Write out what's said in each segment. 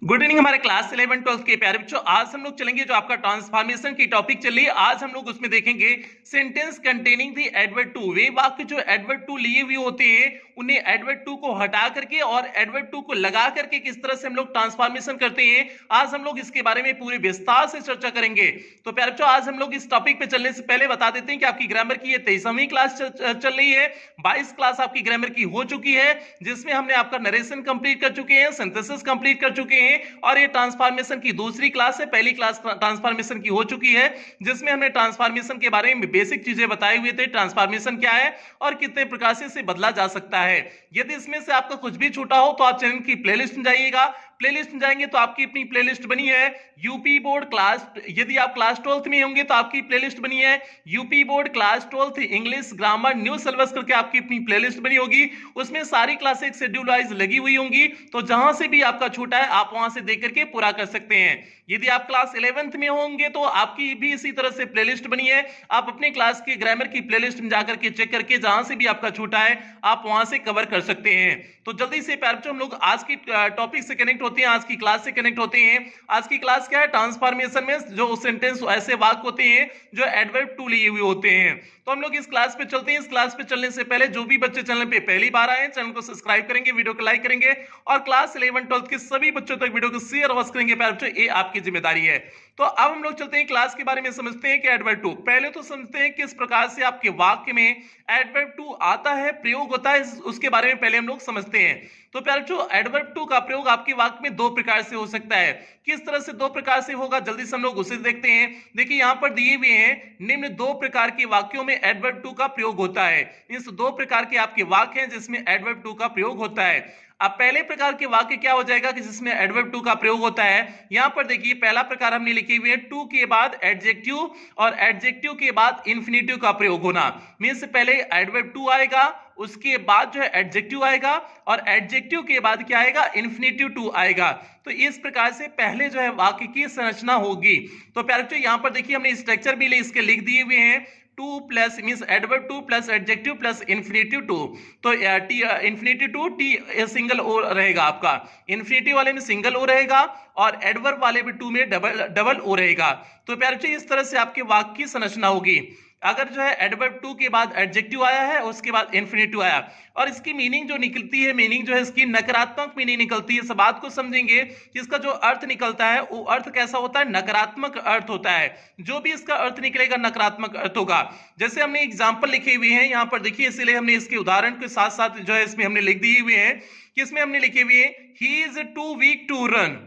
Good evening हमारे class 11 12 के प्यारे बच्चों। आज हम लोग चलेंगे जो आपका ट्रांसफॉर्मेशन की टॉपिक चल रही है। आज हम लोग उसमें देखेंगे sentence containing the adverb too. वे वाक्य जो एडवर्ब टू लिए हुए होते हैं उन्हें एडवर्ब टू को हटा करके और एडवर्ब टू को लगा करके किस तरह से हम लोग ट्रांसफॉर्मेशन करते हैं, आज हम लोग इसके बारे में पूरे विस्तार से चर्चा करेंगे। तो प्यारे बच्चों, आज हम लोग इस टॉपिक पे चलने से पहले बता देते हैं कि आपकी ग्रामर की ये 23वीं क्लास चल रही है। 22 क्लास आपकी ग्रामर की हो चुकी है, जिसमें हमने आपका नरेशन कंप्लीट कर चुके हैं, सिंथेसिस कंप्लीट कर चुके हैं और ये ट्रांसफॉर्मेशन की दूसरी क्लास है। पहली क्लास ट्रांसफॉर्मेशन की हो चुकी है, जिसमें हमने ट्रांसफॉर्मेशन के बारे में बेसिक चीजें बताए हुए थे। ट्रांसफॉर्मेशन क्या है और कितने प्रकार से इसे बदला जा सकता है। यदि इसमें से आपका कुछ भी छूटा हो तो आप चैनल की प्लेलिस्ट में जाइएगा। प्लेलिस्ट में जाएंगे तो आपकी अपनी प्लेलिस्ट बनी है यूपी बोर्ड क्लास। यदि आप क्लास 12th में होंगे तो आपकी प्लेलिस्ट बनी है UP board class 12th English grammar new syllabus करके आपकी अपनी प्लेलिस्ट बनी होगी। उसमें सारी क्लासें शेड्यूल वाइज लगी हुई होंगी, तो जहां से भी आपका छूटा है आप वहां से देख करके पूरा कर सकते हैं। यदि आप क्लास 11th में होंगे तो आपकी भी इसी तरह से प्लेलिस्ट बनी है। आप अपने क्लास की ग्रामर की प्लेलिस्ट में जाकर के चेक करके जहां से भी आपका छूटा है आप वहां से कवर कर सकते हैं। तो जल्दी से प्यारे बच्चों, हम लोग आज की टॉपिक से कनेक्ट होते हैं, आज की क्लास से कनेक्ट होते हैं। आज की क्लास क्या है? ट्रांसफॉर्मेशन में जो सेंटेंस ऐसे वाक्य होते हैं जो एडवर्ब टू लिए हुए होते हैं। तो हम लोग इस क्लास पे चलते हैं। इस क्लास पे चलने से पहले जो भी बच्चे चैनल पे पहली बार आए हैं, चैनल को सब्सक्राइब करेंगे, वीडियो को लाइक करेंगे और क्लास 11 12 के सभी बच्चों तक वीडियो को शेयर अवश्य करेंगे। प्यारे बच्चों, ये आपकी जिम्मेदारी है। तो अब हम लोग चलते हैं क्लास के बारे में, समझते हैं कि एडवर्ब टू। पहले तो समझते हैं किस प्रकार से आपके वाक्य में एडवर्ब टू आता है, प्रयोग होता है, उसके बारे में पहले हम लोग समझते हैं। तो प्यारे बच्चों, एडवर्ब टू का प्रयोग आपके वाक्य में दो प्रकार से हो सकता है। किस तरह से दो प्रकार से होगा, जल्दी से हम लोग उसे देखते हैं। देखिए यहां पर दिए हुए हैं निम्न दो प्रकार के वाक्यों में एडवर्ब टू का प्रयोग होता है। इस दो प्रकार के आपके वाक्य हैं जिसमें एडवर्ब टू का प्रयोग होता है। अब पहले प्रकार के वाक्य क्या हो जाएगा कि जिसमें एडवर्ब टू का प्रयोग होता है। यहां पर देखिए पहला प्रकार हमने लिखे हुए हैं टू के बाद एडजेक्टिव और एडजेक्टिव के बाद इंफिनिटिव का प्रयोग होना। मींस पहले एडवर्ब टू आएगा, उसके बाद जो है एडजेक्टिव आएगा और एडजेक्टिव के बाद क्या आएगा? इंफिनिटिव टू आएगा। तो इस प्रकार से पहले जो है वाक्य की संरचना होगी। तो प्यारे बच्चों, यहां पर देखिए हमने स्ट्रक्चर भी इसके लिख दिए हुए हैं। Too plus means adverb too plus adjective plus infinitive to. तो infinitive to T single O रहेगा आपका, इंफिनिटिव वाले में सिंगल ओ रहेगा और एडवर्ब वाले में टू में डबल ओ रहेगा। तो प्यारे बच्चों, इस तरह से आपके वाक्य की संरचना होगी। अगर जो है एडवर्ब टू के बाद एडजेक्टिव आया है, उसके बाद इंफिनिटिव आया और इसकी मीनिंग जो निकलती है, मीनिंग जो है इसकी नकारात्मक मीनिंग निकलती है। इस बात को समझेंगे कि इसका जो अर्थ निकलता है वो अर्थ कैसा होता है? नकारात्मक अर्थ होता है। जो भी इसका अर्थ निकलेगा नकारात्मक अर्थ होगा। जैसे हमने एग्जाम्पल लिखे हुए हैं यहां पर देखिए, इसलिए हमने इसके उदाहरण के साथ साथ जो है इसमें हमने लिख दिए हुए हैं कि इसमें हमने लिखे हुए हैं he is too weak to run.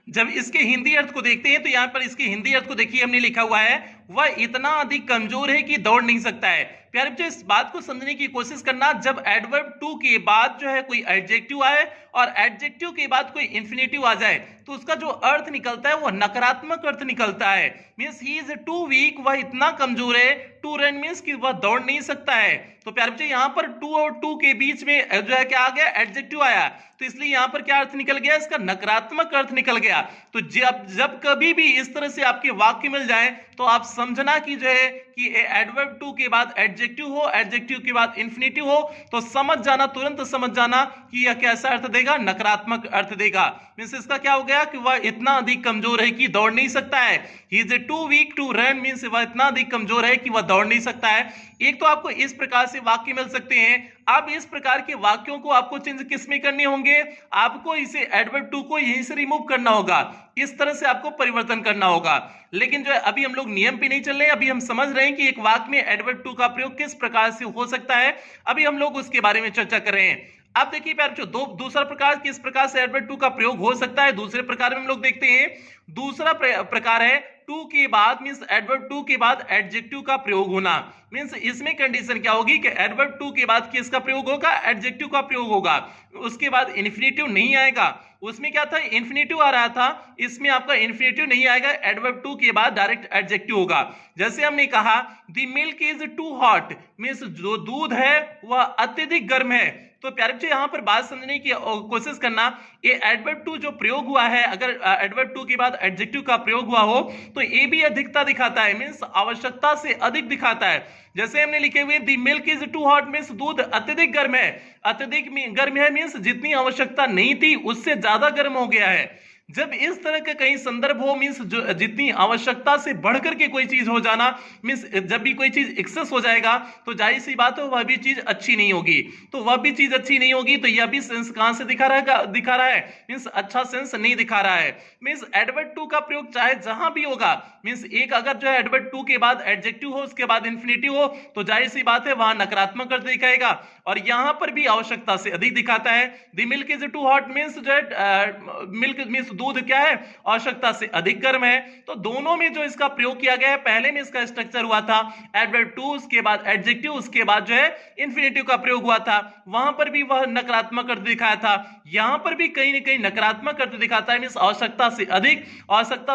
जब इसके हिंदी अर्थ को देखते हैं तो यहां पर इसके हिंदी अर्थ को देखिए हमने लिखा हुआ है वह इतना अधिक कमजोर है कि दौड़ नहीं सकता है। प्यारे बच्चों, इस बात को समझने की कोशिश करना, जब एडवर्ब टू के बाद जो है कोई एडजेक्टिव आए और एडजेक्टिव के बाद कोई इंफिनिटिव आ जाए तो उसका जो अर्थ निकलता है वह नकारात्मक अर्थ निकलता है। Means he is too weak, वह इतना कमजोर है। टू रन मींस कि वह दौड़ नहीं सकता है। तो प्यारे बच्चों, यहां पर टू और टू के बीच में जो है क्या आ गया? एडजेक्टिव आया, तो इसलिए यहां पर क्या अर्थ निकल गया? इसका नकारात्मक अर्थ निकल गया। तो जब कभी भी इस तरह से आपके वाक्य मिल जाए तो आप समझना कि जो है कि एडवर्ब टू के बाद एडजेक्टिव हो, एडजेक्टिव के बाद इंफिनिटिव हो, तो समझ जाना, तुरंत समझ जाना कि यह कैसा अर्थ देगा? नकारात्मक अर्थ देगा। मींस इसका क्या हो गया कि वह इतना अधिक कमजोर है कि दौड़ नहीं सकता है। He is too weak to run means वह इतना अधिक कमजोर है कि वह दौड़ नहीं सकता है। एक तो आपको इस प्रकार से वाक्य मिल सकते हैं। अब इस प्रकार के वाक्यों को आपको चेंज किस में करने होंगे? आपको इसे एडवर्ब टू को यहीं से रिमूव करना होगा। इस तरह से आपको परिवर्तन करना होगा। लेकिन जो है अभी हम लोग नियम पे नहीं चल रहे हैं, अभी हम समझ रहे हैं कि एक वाक्य में एडवर्ब टू का प्रयोग किस प्रकार से हो सकता है। अभी हम लोग उसके बारे में चर्चा कर रहे हैं। अब देखिए प्यारे बच्चों, दूसरा प्रकार किस प्रकार से एडवर्ब टू का प्रयोग हो सकता है, दूसरे प्रकार में हम लोग देखते हैं। दूसरा प्रकार है टू के बाद मींस एडवर्ब टू के बाद एडजेक्टिव का प्रयोग होना। मींस इसमें कंडीशन क्या होगी कि एडवर्ब टू के बाद किसका प्रयोग होगा? एडजेक्टिव का प्रयोग होगा। उसके बाद इंफिनिटिव नहीं आएगा। उसमें क्या था? इंफिनिटिव आ रहा था, इसमें आपका इंफिनिटिव नहीं आएगा। एडवर्ब टू के बाद डायरेक्ट एडजेक्टिव होगा। जैसे हमने कहा the milk is too hot, means जो दूध है वह अत्यधिक गर्म है। तो प्यारे बच्चे यहाँ पर बात समझने की कोशिश करना, ये एडवर्ब टू जो प्रयोग हुआ है, अगर एडवर्ब टू के बाद एडजेक्टिव का प्रयोग हुआ हो तो ये भी अधिकता दिखाता है, मीन्स आवश्यकता से अधिक दिखाता है। जैसे हमने लिखे हुए the milk is too hot, means दूध अत्यधिक गर्म है, अत्यधिक गर्म है मीन्स जितनी आवश्यकता नहीं थी उससे ज्यादा गर्म हो गया है। जब इस तरह का कहीं संदर्भ हो, मीन्स जितनी आवश्यकता से बढ़कर के कोई चीज हो जाना, मीन्स जब भी कोई चीज एक्सेस हो जाएगा तो जाहिर सी बात है वह भी चीज अच्छी नहीं होगी, तो वह भी चीज अच्छी नहीं होगी, तो यह भी सेंस कहां से दिखा रहा है, मीन्स अच्छा सेंस नहीं दिखा रहा है। मीन्स एडवर्ब टू का प्रयोग चाहे जहां भी होगा, मीन्स एक अगर जो है एडवर्ब टू के बाद एडजेक्टिव हो उसके बाद इंफिनिटिव हो तो जाहिर सी बात है वहां नकारात्मक अर्थ दिखाएगा, और यहां पर भी आवश्यकता से अधिक दिखाता है। The milk is too hot means जो है मिल्क मीन्स दूध क्या है, आवश्यकता से अधिक गर्म है। तो दोनों में जो इसका प्रयोग किया गया है, पहले में इसका स्ट्रक्चर हुआ था एडवर्ब टू, उसके बाद एडजेक्टिव, उसके बाद जो है इंफिनिटिव का प्रयोग हुआ था, वहां पर भी वह नकारात्मक अर्थ दिखाया था, यहां पर भी कहीं ना कहीं नकारात्मक अर्थ दिखाता है, मीन्स आवश्यकता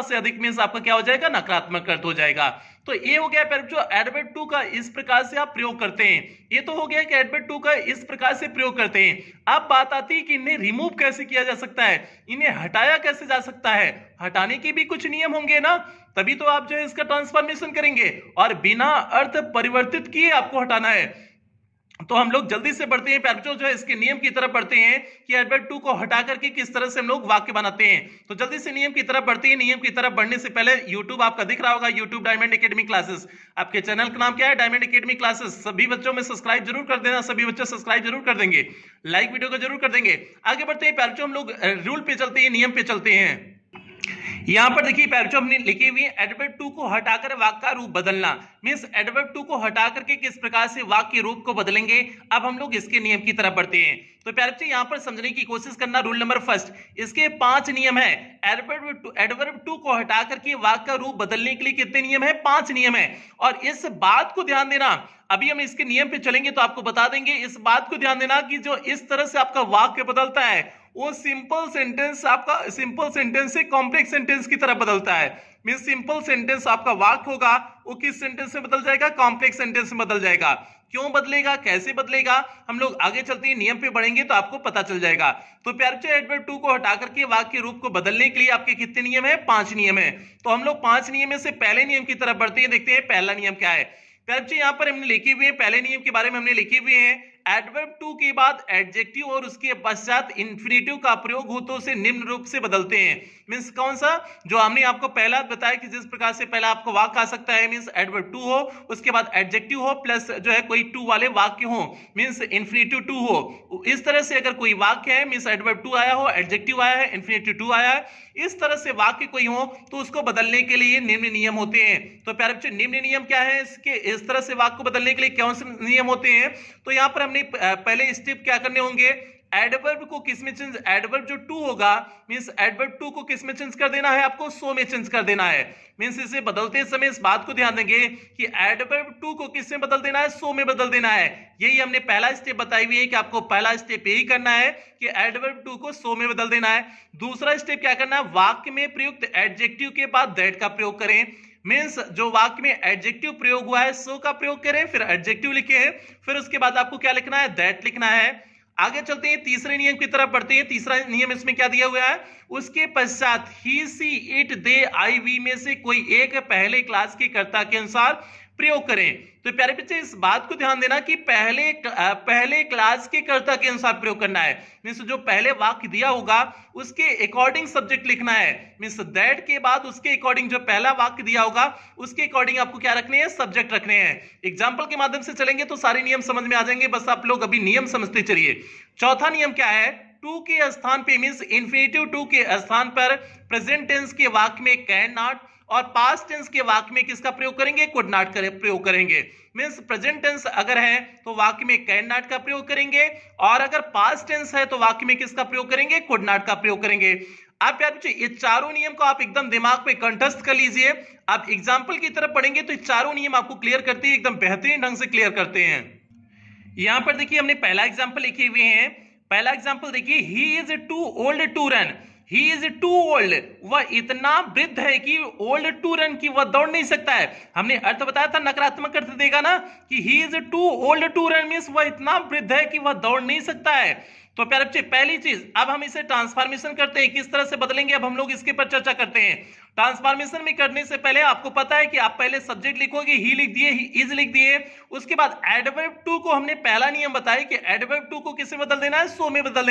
से अधिक मीन्स आपका क्या हो जाएगा, नकारात्मक अर्थ हो जाएगा। तो ये हो गया जो एडवर्ब टू का इस प्रकार से आप प्रयोग करते हैं, ये तो हो गया कि एडवर्ब टू का इस प्रकार से प्रयोग करते हैं। अब बात आती है कि इन्हें रिमूव कैसे किया जा सकता है, इन्हें हटाया कैसे जा सकता है, हटाने के भी कुछ नियम होंगे ना, तभी तो आप जो है इसका ट्रांसफॉर्मेशन करेंगे, और बिना अर्थ परिवर्तित किए आपको हटाना है। तो हम लोग जल्दी से बढ़ते हैं प्यारे बच्चों, जो है इसके नियम की तरफ बढ़ते हैं कि एडवर्ब टू को हटा करके किस तरह से हम लोग वाक्य बनाते हैं। तो जल्दी से नियम की तरफ बढ़ते हैं। नियम की तरफ बढ़ने से पहले यूट्यूब आपका दिख रहा होगा, यूट्यूब डायमंड एकेडमी क्लासेस, आपके चैनल का नाम क्या है, डायमंड एकेडमी क्लासेस। सभी बच्चों में सब्सक्राइब जरूर कर देना, सभी बच्चे सब्सक्राइब जरूर कर देंगे, लाइक वीडियो को जरूर कर देंगे। आगे बढ़ते हैं प्यारे बच्चों, हम लोग रूल पे चलते हैं, नियम पे चलते हैं। यहां पर देखिए प्यारे बच्चों हमने लिखी हुई है एडवर्ब टू को हटाकर वाक्य का रूप बदलना, मींस एडवर्ब टू को हटा करके किस प्रकार से वाक्य के रूप को बदलेंगे। अब हम लोग इसके नियम की तरफ बढ़ते हैं। तो प्यारे बच्चे यहां पर समझने की कोशिश करना, रूल नंबर फर्स्ट, इसके 5 नियम है। एडवर्ब टू को हटा करके वाक्य का रूप बदलने के लिए कितने नियम है, 5 नियम है। और इस बात को ध्यान देना, अभी हम इसके नियम पे चलेंगे तो आपको बता देंगे, इस बात को ध्यान देना कि जो इस तरह से आपका वाक्य बदलता है वो सिंपल सेंटेंस आपका सिंपल सेंटेंस से कॉम्प्लेक्स सेंटेंस की तरफ बदलता है। मीन सिंपल सेंटेंस आपका वाक्य होगा वो किस सेंटेंस में बदल जाएगा, कॉम्प्लेक्स सेंटेंस में बदल जाएगा। क्यों बदलेगा, कैसे बदलेगा, हम लोग आगे चलते हैं नियम पे बढ़ेंगे तो आपको पता चल जाएगा। तो प्यारे बच्चे एडवर्ब टू को हटा करके वाक्य के रूप को बदलने के लिए आपके कितने नियम है, 5 नियम है। तो हम लोग 5 नियम में से पहले नियम की तरफ बढ़ते हैं, देखते हैं पहला नियम क्या है। प्यारे बच्चे यहाँ पर हमने लिखे हुए हैं, पहले नियम के बारे में हमने लिखे हुए हैं, एडवर्ब टू के बाद एडजेक्टिव और उसके पश्चात इंफिनिटिव का प्रयोग हो तो उसे निम्न रूप से बदलते हैं। मींस कौन सा, जो हमने आपको पहला बताया कि जिस प्रकार से पहला आपको वाक्य आ सकता है, मींस एडवर्ब टू हो, उसके बाद एडजेक्टिव हो, प्लस जो है कोई टू वाले वाक्य हो, मींस इंफिनिटिव टू हो। इस तरह से अगर कोई वाक्य है, मींस एडवर्ब टू आया हो, एडजेक्टिव आया है, इंफिनिटिव टू आया है, इस तरह से वाक्य कोई हो तो उसको बदलने के लिए निम्न नियम होते हैं। तो प्यारे बच्चे निम्न नियम क्या है इसके, इस तरह से वाक्य को बदलने के लिए कौन से नियम होते हैं। तो यहाँ पर हमने पहले स्टेप क्या करने होंगे, एडवर्ब को किस में चेंज, एडवर्ब जो टू होगा मींस एडवर्ब टू को किस में चेंज कर देना है, आपको सो में चेंज कर देना है। मींस इसे बदलते समय इस बात को ध्यान देंगे कि एडवर्ब टू को किस में बदल देना है, सो में बदल देना है। यही हमने पहला स्टेप बताई हुई है कि आपको पहला स्टेप यही करना है कि एडवर्ब टू को सो में बदल देना है। दूसरा स्टेप क्या करना है, वाक्य में प्रयुक्त एडजेक्टिव के बाद दैट का प्रयोग करें। मींस जो वाक्य में एडजेक्टिव प्रयोग हुआ है सो का प्रयोग करें, फिर एडजेक्टिव लिखे हैं, फिर उसके बाद आपको क्या लिखना है, दैट लिखना है। आगे चलते हैं तीसरे नियम की तरफ बढ़ते हैं। तीसरा नियम इसमें क्या दिया हुआ है, उसके पश्चात ही see it they I we में से कोई एक पहले क्लास के कर्ता के अनुसार प्रयोग करें। तो प्यारे बच्चे इस बात को ध्यान देना कि पहले क्लास के कर्ता के अनुसार प्रयोग करना है। मींस जो पहले वाक्य दिया होगा उसके अकॉर्डिंग सब्जेक्ट लिखना है। मींस दैट के बाद उसके अकॉर्डिंग जो पहला वाक्य दिया होगा उसके अकॉर्डिंग आपको क्या रखने हैं, सब्जेक्ट रखने हैं। एग्जाम्पल के माध्यम से चलेंगे तो सारे नियम समझ में आ जाएंगे, बस आप लोग अभी नियम समझते चलिए। चौथा नियम क्या है, टू के स्थान पे मींस इंफिनिटिव टू के स्थान पर प्रेजेंट टेंस के वाक्य में कैन नॉट और पास्ट टेंस के वाक्य में किसका प्रयोग करेंगे, कुड नॉट प्रयोग करेंगे। मींस प्रेजेंट टेंस अगर है तो वाक्य में कैन नॉट का प्रयोग करेंगे, और अगर पास्ट टेंस है तो वाक्य में किसका प्रयोग करेंगे, कुड नॉट का प्रयोग करेंगे। आप प्यारे बच्चे ये चारों नियम को आप एकदम दिमाग में कंठस्थ कर लीजिए। आप एग्जाम्पल की तरफ पढ़ेंगे तो ये चारों नियम आपको क्लियर करते हैं, एकदम बेहतरीन ढंग से क्लियर करते हैं। यहां पर देखिए हमने पहला एग्जाम्पल लिखे हुए हैं। पहला एग्जाम्पल देखिए, he is too old to run. He is too old, वह इतना वृद्ध है कि ओल्ड टू रन, की वह दौड़ नहीं सकता है। हमने अर्थ बताया था, नकारात्मक अर्थ देगा ना कि he is too old to run, means वह इतना वृद्ध है कि वह दौड़ नहीं सकता है। तो प्यारे बच्चे पहली चीज, अब हम इसे ट्रांसफॉर्मेशन करते हैं, किस तरह से बदलेंगे अब हम लोग इसके पर चर्चा करते हैं। ट्रांसफॉर्मेशन में करने से पहले आपको पता है कि आप पहले सब्जेक्ट लिखोगे, ही लिख दिए, ही इज लिख दिए। उसके बाद एडवर्ब टू को हमने पहला नियम बताया कि एडवर्ब टू को किसे बदल देना है, सो में बदल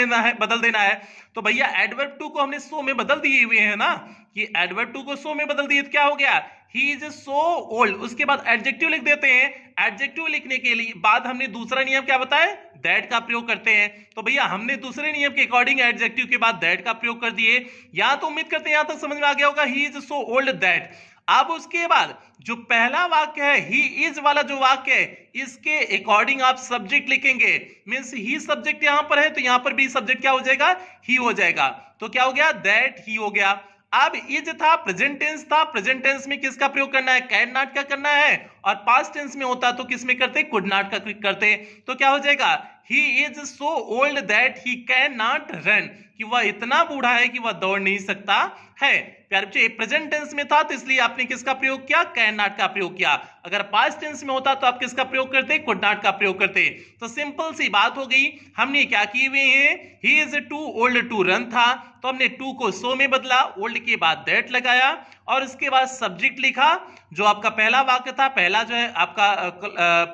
देना है। तो भैया एडवर्ब टू को हमने सो में बदल दिए हुए हैं ना, कि एडवर्ब टू को सो में बदल दिए तो क्या हो गया, ही इज सो ओल्ड। उसके बाद एडजेक्टिव लिख देते हैं, एडजेक्टिव लिखने के लिए बाद हमने दूसरा नियम क्या बताया, दैट का प्रयोग करते हैं। तो भैया हमने दूसरे नियम के अकॉर्डिंग एडजेक्टिव के बाद दैट का प्रयोग कर दिए। यहां तो उम्मीद करते हैं यहां तक समझ में आ गया होगा, ही इज सो ओल्ड दैट। अब उसके बाद जो पहला वाक्य है, ही इज वाला जो वाक्य है, इसके अकॉर्डिंग आप सब्जेक्ट लिखेंगे। मींस ही सब्जेक्ट यहां पर है तो यहां पर भी सब्जेक्ट क्या हो जाएगा, ही हो जाएगा। तो क्या हो गया, दैट ही हो गया। अब इज था, प्रेजेंट टेंस था, प्रेजेंट टेंस में किसका प्रयोग करना है, कैन नॉट का करना है। और पास्ट टेंस में होता तो किस में करते, कुड नॉट का करते। तो क्या हो जाएगा, he is so old that he can not run, कि वह इतना बूढ़ा है कि वह दौड़ नहीं सकता है। प्यारे बच्चे प्रेजेंट टेंस में था तो इसलिए आपने किसका प्रयोग किया, कैन नॉट का प्रयोग किया। अगर पास्ट टेंस में होता तो आप किसका प्रयोग करते, कुड नॉट का प्रयोग करते। तो सिंपल सी बात हो गई। हमने क्या किए हुए हैं, he is too old to run था तो हमने टू को सो में बदला, ओल्ड के बाद दैट लगाया और उसके बाद सब्जेक्ट लिखा। जो आपका पहला वाक्य था, पहला जो है आपका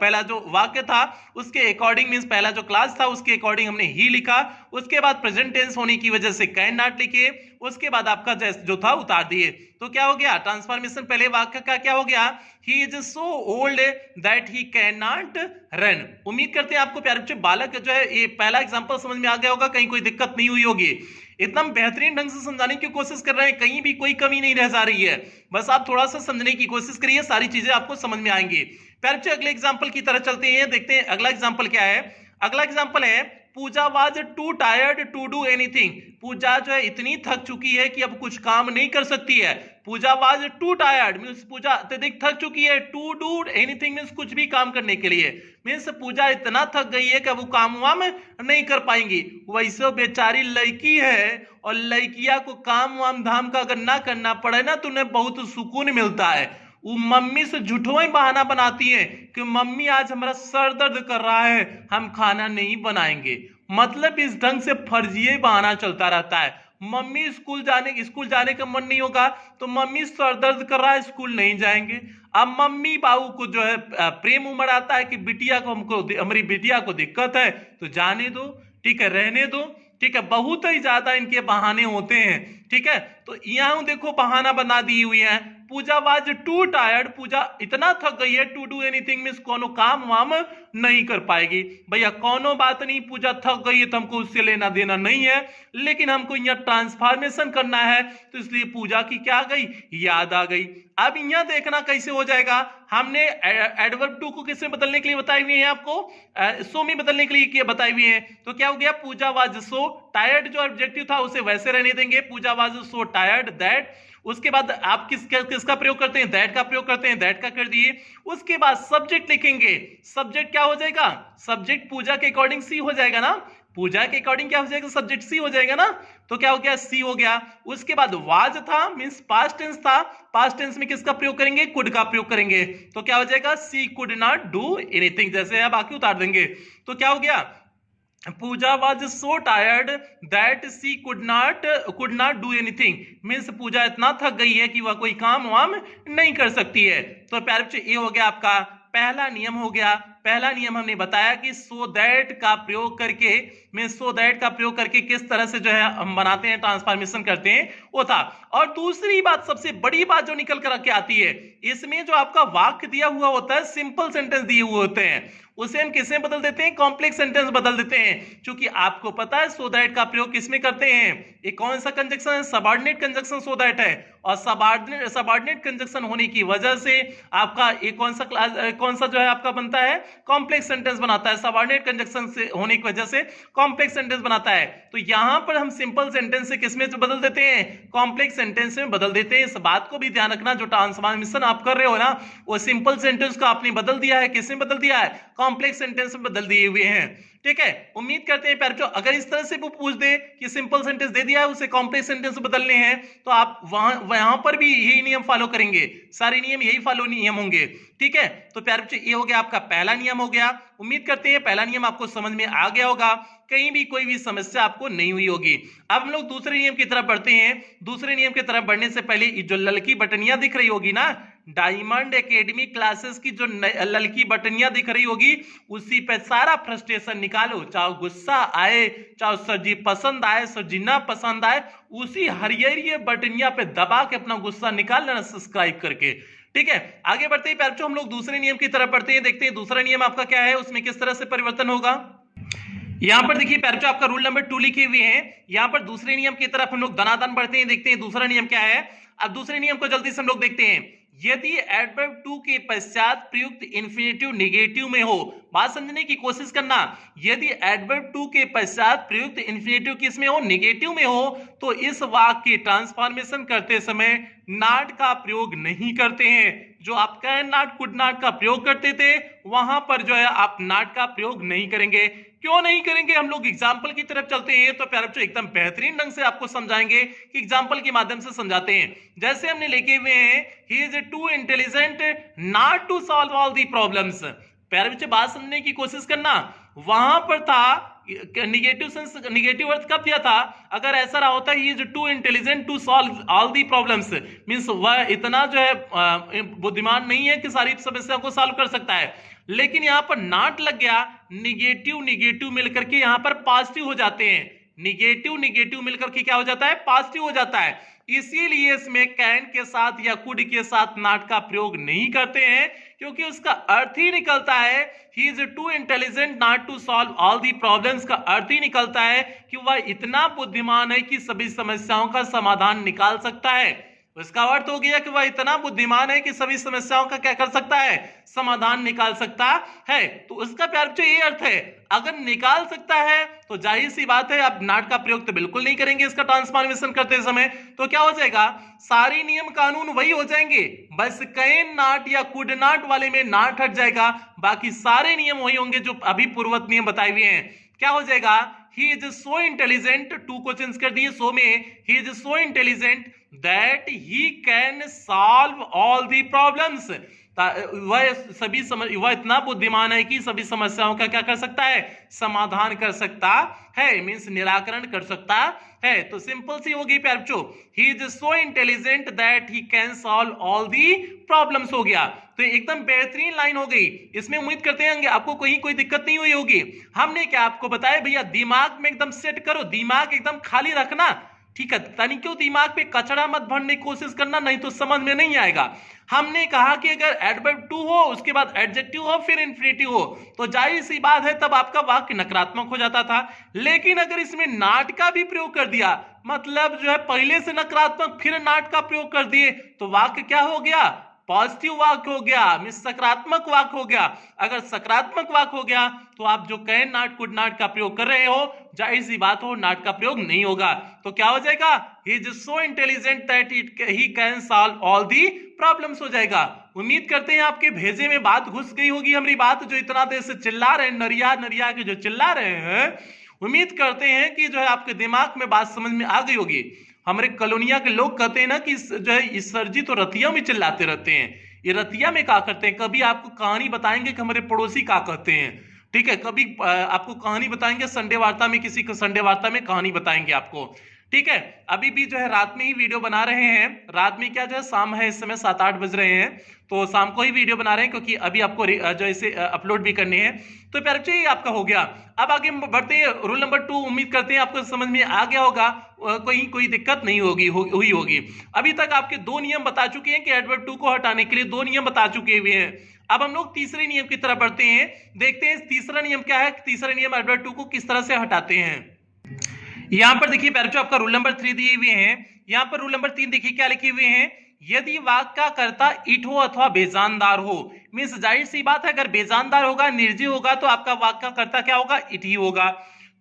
पहला जो वाक्य था उसके अकॉर्डिंग, मींस पहला जो क्लास था उसके अकॉर्डिंग हमने ही लिखा। उसके बाद प्रेजेंट टेंस होने की वजह से कैन नॉट लिखे। उसके बाद आपका जो था उतार दिए। तो क्या हो गया, ट्रांसफॉर्मेशन पहले वाक्य का क्या हो गया, ही is so old that he can not run. उम्मीद करते हैं आपको प्यारे बच्चे बालक जो है ये पहला एग्जांपल समझ में आ गया होगा, कहीं कोई दिक्कत नहीं हुई होगी। एकदम बेहतरीन ढंग से समझाने की कोशिश कर रहे हैं, कहीं भी कोई कमी नहीं रह जा रही है। बस आप थोड़ा सा समझने की कोशिश करिए, सारी चीजें आपको समझ में आएंगी। प्यारे बच्चे अगले एग्जांपल की तरह चलते हैं, देखते हैं अगला एग्जांपल क्या है। अगला एग्जांपल है, Puja was too tired to do anything. Puja जो है इतनी थक चुकी है कि अब कुछ काम नहीं कर सकती है। Puja was too tired means पूजा अत्यधिक थक चुकी है, टू डू एनीथिंग मींस कुछ भी काम करने के लिए। मींस पूजा इतना थक गई है कि अब वो काम वाम नहीं कर पाएंगी। वैसे बेचारी लड़की है और लड़किया को काम वाम धाम का अगर ना करना पड़े ना तो उन्हें बहुत सुकून मिलता है। वो मम्मी से झूठों ही बहाना बनाती है कि मम्मी आज हमारा सर दर्द कर रहा है, हम खाना नहीं बनाएंगे। मतलब इस ढंग से फर्जी बहाना चलता रहता है। मम्मी स्कूल जाने का मन नहीं होगा तो मम्मी सर दर्द कर रहा है, स्कूल नहीं जाएंगे। अब मम्मी बाबू को जो है प्रेम उमड़ आता है कि बिटिया को हमारी बिटिया को दिक्कत है तो जाने दो, ठीक है, रहने दो, ठीक है। बहुत ही ज्यादा इनके बहाने होते हैं, ठीक है। तो यहाँ देखो बहाना बना दी हुई है, पूजा वाज टू टायर्ड, पूजा इतना थक गई है, टू डू एनीथिंग मींस कोनो काम वाम नहीं कर पाएगी। भैया कोनो बात नहीं, पूजा थक गई है तो हमको उससे लेना देना नहीं है, लेकिन हमको यहाँ ट्रांसफॉर्मेशन करना है तो इसलिए पूजा की क्या आ गई, याद आ गई। अब यहाँ देखना कैसे हो जाएगा, हमने एडवर्ब टू को किसमें बदलने के लिए बताई हुई है, आपको सो में बदलने के लिए बताई हुई है। तो क्या हो गया, पूजा वाज सो टायर्ड, जो ऑब्जेक्टिव था उसे वैसे रहने देंगे, पूजा वाज सो टायर्ड दैट। उसके बाद आप किसका प्रयोग करते हैं, दैट का प्रयोग करते हैं, दैट का कर दिए। उसके बाद सब्जेक्ट लिखेंगे, सब्जेक्ट क्या हो जाएगा, सब्जेक्ट पूजा के अकॉर्डिंग सी हो जाएगा ना, पूजा के अकॉर्डिंग क्या हो जाएगा, सब्जेक्ट सी हो जाएगा ना। तो क्या हो गया, सी हो गया। उसके बाद वाज था मींस पास्ट टेंस था, पास्ट टेंस में किसका प्रयोग करेंगे, कुड का प्रयोग करेंगे। तो क्या हो जाएगा, she could not do anything, जैसे आप बाकी उतार देंगे। तो क्या हो गया, Puja was so tired that she could not do anything means Puja इतना थक गई है कि वह कोई काम वाम नहीं कर सकती है। तो प्यारे बच्चे ये हो गया आपका पहला नियम हो गया। पहला नियम हमने बताया कि सो दैट का प्रयोग करके, मैं सो दैट का प्रयोग करके किस तरह से जो है हम बनाते हैं, ट्रांसफॉर्मेशन करते हैं, वो था। और दूसरी बात, सबसे बड़ी बात जो निकल कर के आती है, इसमें जो आपका वाक्य दिया हुआ होता है, सिंपल सेंटेंस दिए हुए होते हैं, उसे हम किसमें बदल देते हैं, कॉम्प्लेक्स सेंटेंस बदल देते हैं। क्योंकि आपको पता है सो दैट का प्रयोग किसमें करते हैं, ये कौन सा कंजक्शन है, सबऑर्डिनेट कंजक्शन सो दैट है। और सबऑर्डिनेट कंजक्शन होने की वजह से आपका ये कौन सा जो है आपका बनता है, कॉम्प्लेक्स सेंटेंस बनाता है। सबऑर्डिनेट कंजक्शन से होने की वजह से कॉम्प्लेक्स सेंटेंस बनाता है। तो यहां पर हम सिंपल सेंटेंस से किसमें बदल देते हैं, कॉम्प्लेक्स सेंटेंस में बदल देते हैं। इस बात को भी ध्यान रखना, जो ट्रांसफॉर्मेशन आप कर रहे हो ना, वो सिंपल सेंटेंस को आपने बदल दिया है, किसमें बदल दिया है, कॉम्प्लेक्स सेंटेंस में बदल दिए हुए हैं, ठीक है, उम्मीद करते हैं प्यारे बच्चों अगर इस तरह से वो पूछ दे कि सिंपल सेंटेंस दे दिया है उसे कॉम्प्लेक्स सेंटेंस बदलने हैं तो आप वहां पर भी यही नियम फॉलो करेंगे, सारे नियम यही फॉलो नियम होंगे। ठीक है, तो प्यारे बच्चों ये हो गया आपका पहला नियम हो गया। उम्मीद करते हैं पहला नियम आपको समझ में आ गया होगा, कहीं भी कोई भी समस्या आपको नहीं हुई होगी। अब हम लोग दूसरे नियम की तरफ बढ़ते हैं। दूसरे नियम की तरफ बढ़ने से पहले जो ललकी बटनियां दिख रही होगी ना, डायमंड एकेडमी क्लासेस की जो ललकी बटनियां दिख रही होगी उसी पे सारा फ्रस्ट्रेशन निकालो, चाहे गुस्सा आए, चाहे सर जी पसंद आए, सर जी ना पसंद आए, उसी हरियर बटनिया पे दबा के अपना गुस्सा निकाल लेना सब्सक्राइब करके। ठीक है, आगे बढ़ते हैं प्यारे बच्चों हम लोग दूसरे नियम की तरफ बढ़ते हैं, देखते हैं दूसरा नियम आपका क्या है, उसमें किस तरह से परिवर्तन होगा। यहां पर देखिए प्यारे बच्चों आपका रूल नंबर 2 लिखे हुए हैं, यहां पर दूसरे नियम की तरफ हम लोग दनादन बढ़ते हैं, देखते हैं दूसरा नियम क्या है। अब दूसरे नियम को जल्दी से हम लोग देखते हैं। यदि एडवर्ब टू के पश्चात प्रयुक्त इंफिनिटिव नेगेटिव में हो, बात समझने की कोशिश करना, यदि एडवर्ब टू के पश्चात प्रयुक्त इंफिनिटिव किस में हो, नेगेटिव में हो, तो इस वाक्य की ट्रांसफॉर्मेशन करते समय नॉट का प्रयोग नहीं करते हैं। जो आप कैन नॉट कुड नॉट का प्रयोग करते थे वहां पर जो है आप नॉट का प्रयोग नहीं करेंगे। क्यों नहीं करेंगे, हम लोग एग्जाम्पल की तरफ चलते हैं तो प्यारे बच्चों एकदम बेहतरीन ढंग से आपको समझाएंगे कि एग्जाम्पल के माध्यम से समझाते हैं। जैसे हमने लिखे हुए हैं he is too intelligent not to solve all the problems. प्यारे बच्चे बात समझने की कोशिश करना, वहां पर था निगेटिव सेंस, निगेटिव अर्थ कब दिया था, अगर ऐसा रहा होता he is too intelligent to solve all the problems, means वह इतना जो है बुद्धिमान नहीं है कि सारी समस्या को सॉल्व कर सकता है। लेकिन यहां पर नॉट लग गया, निगेटिव निगेटिव मिलकर के यहां पर पॉजिटिव हो जाते हैं, निगेटिव निगेटिव मिलकर के क्या हो जाता है, पॉजिटिव हो जाता है। इसीलिए इसमें कैन के साथ या कुड के साथ नॉट का प्रयोग नहीं करते हैं, क्योंकि उसका अर्थ ही निकलता है he is too intelligent not to solve all the problems का अर्थ ही निकलता है कि वह इतना बुद्धिमान है कि सभी समस्याओं का समाधान निकाल सकता है। इसका अर्थ हो गया कि वह इतना बुद्धिमान है कि सभी समस्याओं का क्या कर सकता है, समाधान निकाल सकता है। तो उसका प्यार बच्चों ये अर्थ है, अगर निकाल सकता है तो जाहिर सी बात है आप नॉट का प्रयोग तो बिल्कुल नहीं करेंगे इसका ट्रांसफॉर्मेशन करते समय। तो क्या हो जाएगा, सारे नियम कानून वही हो जाएंगे, बस कैन नॉट या कुड नॉट वाले में नॉट हट जाएगा, बाकी सारे नियम वही होंगे जो अभी पूर्वत नियम बताए हुए हैं। क्या हो जाएगा, he is so intelligent, too को चेंज कर दिए सो में, he is so intelligent that he can solve all the problems, वह इतना बुद्धिमान है कि सभी समस्याओं का क्या कर सकता है, समाधान कर सकता है, मींस निराकरण कर सकता है। तो सिंपल सी होगी प्यारे बच्चों, ही is so intelligent that he can solve all the problems हो गया। तो एकदम बेहतरीन लाइन हो गई, इसमें उम्मीद करते हैं आपको कोई दिक्कत नहीं हुई होगी। हमने क्या आपको बताया भैया, दिमाग में एकदम सेट करो, दिमाग एकदम खाली रखना, ठीक है, तनी क्यों दिमाग पे कचरा मत भरने की कोशिश करना, नहीं तो समझ में नहीं आएगा। हमने कहा कि अगर एडवर्ब टू हो उसके बाद एडजेक्टिव हो फिर इंफिनिटिव हो तो जाहिर सी बात है तब आपका वाक्य नकारात्मक हो जाता था। लेकिन अगर इसमें नॉट का भी प्रयोग कर दिया, मतलब जो है पहले से नकारात्मक फिर नॉट का प्रयोग कर दिए, तो वाक्य क्या हो गया, पॉजिटिव वाक्य हो गया, मींस सकारात्मक वाक्य हो गया। अगर सकारात्मक वाक्य हो गया तो आप जो कैन नॉट कुड नॉट का प्रयोग कर रहे हो जाहिर सी बात हो नॉट का प्रयोग नहीं होगा। तो क्या हो जाएगा, he is so intelligent that he can solve all the problems हो जाएगा। उम्मीद करते हैं आपके भेजे में बात घुस गई होगी, हमारी बात जो इतना देर से चिल्ला रहे हैं, नरिया नरिया के जो चिल्ला रहे हैं, उम्मीद करते हैं कि जो है आपके दिमाग में बात समझ में आ गई होगी। हमारे कॉलोनिया के लोग कहते हैं ना कि जो है इस सर जी तो रतिया में चिल्लाते रहते हैं, ये रतिया में क्या करते हैं, कभी आपको कहानी बताएंगे कि हमारे पड़ोसी क्या कहते हैं, ठीक है, कभी आपको कहानी बताएंगे संडे वार्ता में, किसी को संडे वार्ता में कहानी बताएंगे आपको, ठीक है। अभी भी जो है रात में ही वीडियो बना रहे हैं, रात में क्या जो है शाम है, इस समय 7-8 बज रहे हैं, तो शाम को ही वीडियो बना रहे हैं क्योंकि अभी आपको जो इसे अपलोड भी करने हैं। तो प्यारे बच्चों ये आपका हो गया। अब आगे बढ़ते हैं, रूल नंबर 2 उम्मीद करते हैं आपको समझ में आ गया होगा, कोई दिक्कत नहीं हुई होगी। अभी तक आपके 2 नियम बता चुके हैं कि एडवर्ब टू को हटाने के लिए 2 नियम बता चुके हुए हैं। अब हम लोग तीसरे नियम की तरफ बढ़ते हैं, देखते हैं तीसरा नियम क्या है, तीसरा नियम एडवर्ब टू को किस तरह से हटाते हैं। यहां पर देखिए प्यारे बच्चों आपका रूल नंबर 3 दिए हुए हैं, यहां पर रूल नंबर 3 देखिए क्या लिखे हुए हैं, यदि वाक्य का कर्ता इट हो अथवा बेजानदार हो, मींस जाहिर सी बात है अगर बेजानदार होगा, निर्जीव होगा तो आपका वाक्य का कर्ता क्या होगा, इट ही होगा।